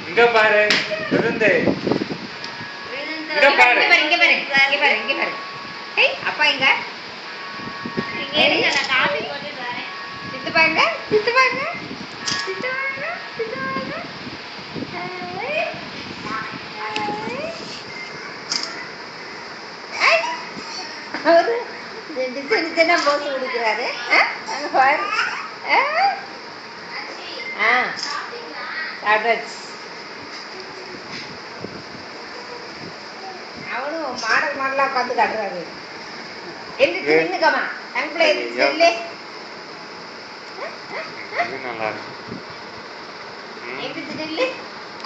இங்க பாரு விருந்து. இங்க பாரு இங்க பாரு இங்க பாரு இங்க பாரு. ஏய் அப்பா எங்க? இங்க இருங்க நான் காபி போட்டுட்டு வரேன். சித்து பாருங்க சித்து பாருங்க சித்து பாருங்க சித்து பாருங்க. அவரு சின்ன போஸ் குடிக்கிறாரு. அங்க பாரு. சாப்பிட்டாச்சு. அவனும் மாடல் மாடலா உட்காந்து காட்டுறாரு. எந்திரிச்சு நின்னுக்கமா தங்குள்ள எந்திரிச்சு நில்லு. நல்லா இருக்கு. எந்திரிச்சு நில்லு.